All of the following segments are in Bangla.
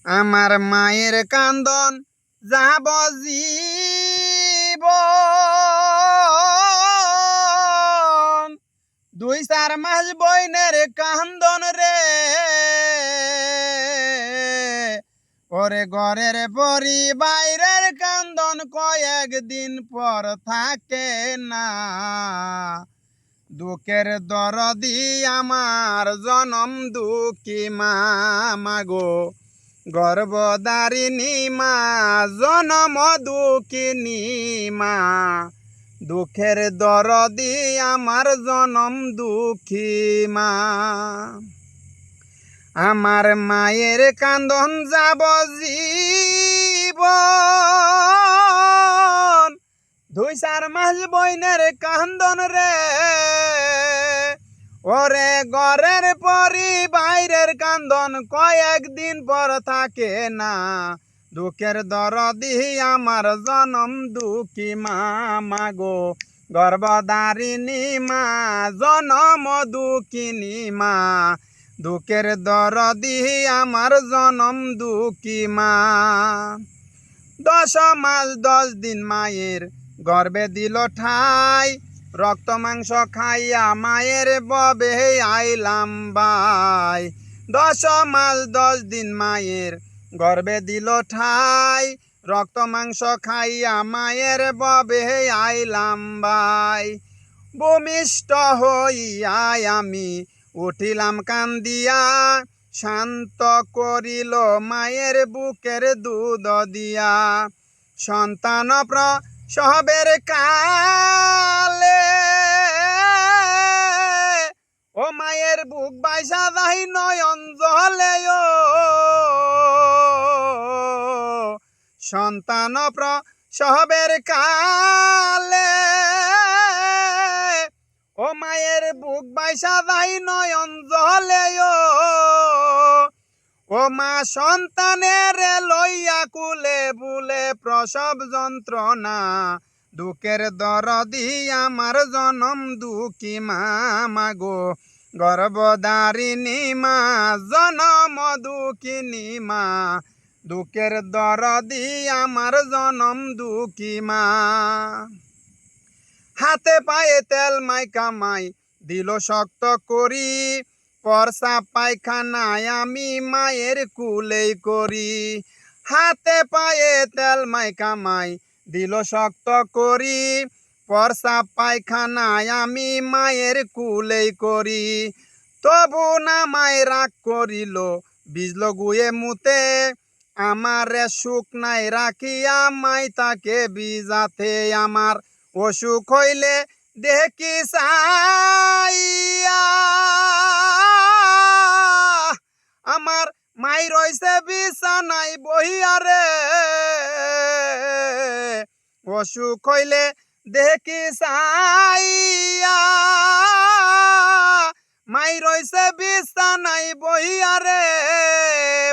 আমার মায়ের কান্দন যাব জীবন, 2-4 মাস বইনের কান্দন রে। ওরে ঘরের পরি বাইরের কান্দন কয়েকদিন পর থাকে না। দুঃখের দরদি আমার জনম দুঃখী মা মাগো, গর্ভধারিণী মা জনম দুঃখিনী মা। দুঃখের দরদি আমার জনম দুঃখী মা। আমার মায়ের কান্দন যাব জীবন, 2-4 মাস বইনের কান্দন রে। ওরে ঘরের পরি বাইরের কান্দন কয়েকদিন পর থাকে না। দুঃখের দরদি আমার জনম দুঃখী মা মাগো, গর্ভধারিণী মা জনম দুঃখিনী মা। দুঃখের দরদি আমার জনম দুঃখী মা। 10 মাস 10 দিন মায়ের গর্ভে দিল ঠাই, রক্ত মাংস খাইয়া মায়ের ববে আইলাম বাই। 10 মাস 10 দিন মায়ের গর্ভে দিল ঠাই, রক্ত মাংস খাইয়া মায়ের ববে আইলাম বাই। ভূমিষ্ঠ হইয়া আমি উঠিলাম কান্দিয়া, শান্ত করিল মায়ের বুকের দুধ দিয়া। সন্তান প্রসবের কালে ও মায়ের বুক বাইসা যাই নয়ন জলে। ও সন্তান প্রসবের কালে ও মায়ের বুক বাইসা যাই নয়ন জলে। ও মা সন্তানের লইয়া কুলে বুলে প্রসব যন্ত্রণা, দুঃখের দরদি আমার জনম দুঃখী মা মাগো, গর্ভধারিণী মা জনম দুঃখিনী মা। দুঃখের দরদি আমার জনম দুঃখী মা। হাতে পায়ে তেল মাইকা মাই দিল শক্ত করি, প্রস্রাব পায়খানায় আমি মায়ের কুলেই করি। হাতে পায়ে তেল মাইকা মাই দিল শক্ত করি, প্রস্রাব পায়খানায় আমি মায়ের কুলেই করি। তবু না মায় রাগ করিল, বিজল গুয়ে মুতে, আমারে সুখ নাই রাখিয়া মাই তাকে বিজাতে। আমার অসুখ হইলে দেখি চাইয়া, আমার মাই রইছে বিছানায় বহিয়া রে। অসুখ হইলে দেখি চাইয়া, মাই রইছে বিছানায় বহিয়া রে।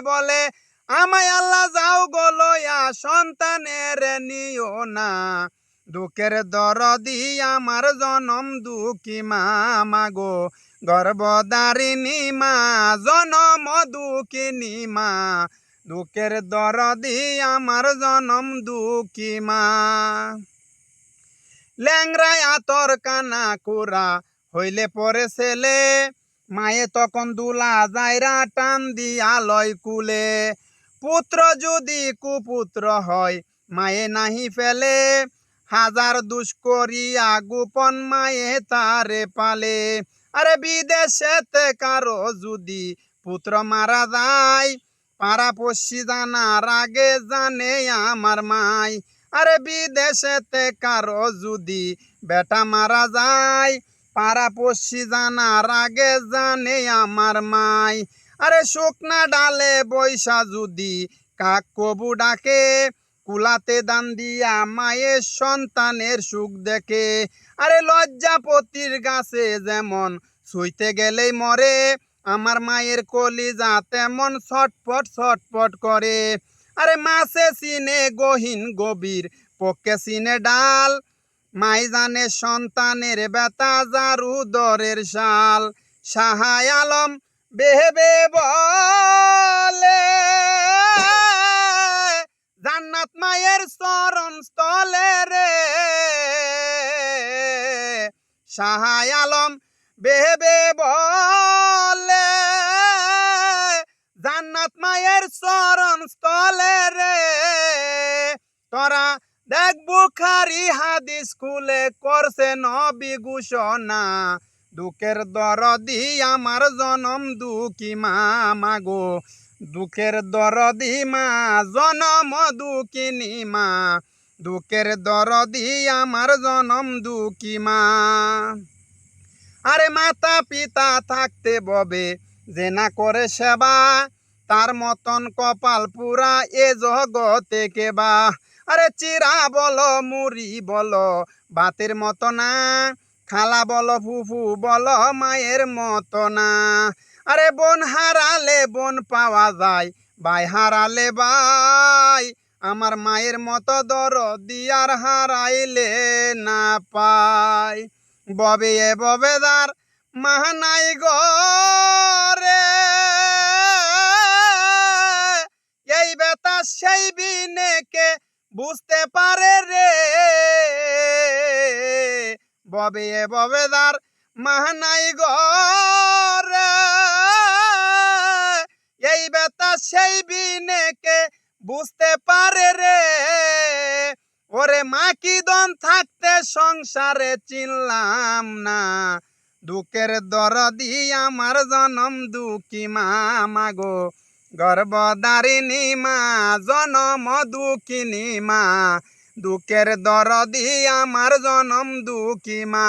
বলে আমায় আল্লাহ যাও গো লইয়া সন্তানের নিও না। দুঃখের দরদি আমার জনম দুঃখী মা মাগো, গর্ভধারিণী মা জনম দুঃখিনী মা। দুঃখের দরদি আমার জনম দুঃখী মা। ল্যাংরায় আতর কানা কুরা হইলে পরে ছেলে, মায়ে তখন দুলা যাইরা টান দিয়া লয় কুলে। পুত্র যদি কুপুত্র হয় মায়ে নাহি ফেলে, হাজার দুষ করিয়া গোপন মায়ে তারে পালে। আরে বিদেশেতে কারো যদি পুত্র মারা যায়, পাড়াপড়শি জানার আগে জানে আমার মাই। আরে বিদেশেতে কারো যদি বেটা মারা যায়, পাড়াপড়শি জানার আগে জানে আমার মাই। আরে শুকনা ডালে বৈশা যদি কাক কবু ডাকে, কুলাতে দান দিয়া মায়ের সন্তানের সুখ দেখে। আরে লজ্জাপতির গাছে যেমন ছুঁইতে গেলেই মরে, আমার মায়ের কলিজা তেমন ছটফট ছটফট করে। আরে মাছে চিনে গহীন গভীর পক্ষে চিনে ডাল, মাই জানে সন্তানের ব্যথা যার উদরের শাল। শাহ আলম বেহেবে বলে জান্নাত মায়ের চরণ স্থলে রে শাহ আলম বেবে বলে জান্নাত মায়ের চরণ স্থলে রে তোরা দেখ বুখারী হাদিস খুলে করছে নবী ঘোষণা দুঃখের দরদি আমার জনম দুঃখী মা মাগো দুঃখের দরদি মা জনম দুঃখিনী মা দুঃখের দরদি আমার জনম দুঃখী মা আরে মাতা পিতা থাকতে ববে যে না করে সেবা তার মতন কপাল পুরা এ জগতে কেবা আরে চিরা বলো মুড়ি বলো বাতের মতো না খালা বলো ফুফু বলো মায়ের মতো না আরে বোন হারালে বোন পাওয়া যায় ভাই হারালে ভাই আমার মায়ের মতো দরদি আর হারাইলে না পাই ববে এ ববেদার মাহানাই গরে এই বেতা সেই বিনেকে বুঝতে পারে রে ববে এ ববেদার মাহানাই গরে এই বেতা সেই বিনেকে বুঝতে পারে রে ওরে মা কি দম থাকতে সংসারে চিনলাম না দুঃখের দরদি আমার জনম দুঃখী মা মাগো গর্ভধারিণী মা জনম দুঃখিনী মা দুঃখের দরদি আমার জনম দুঃখী মা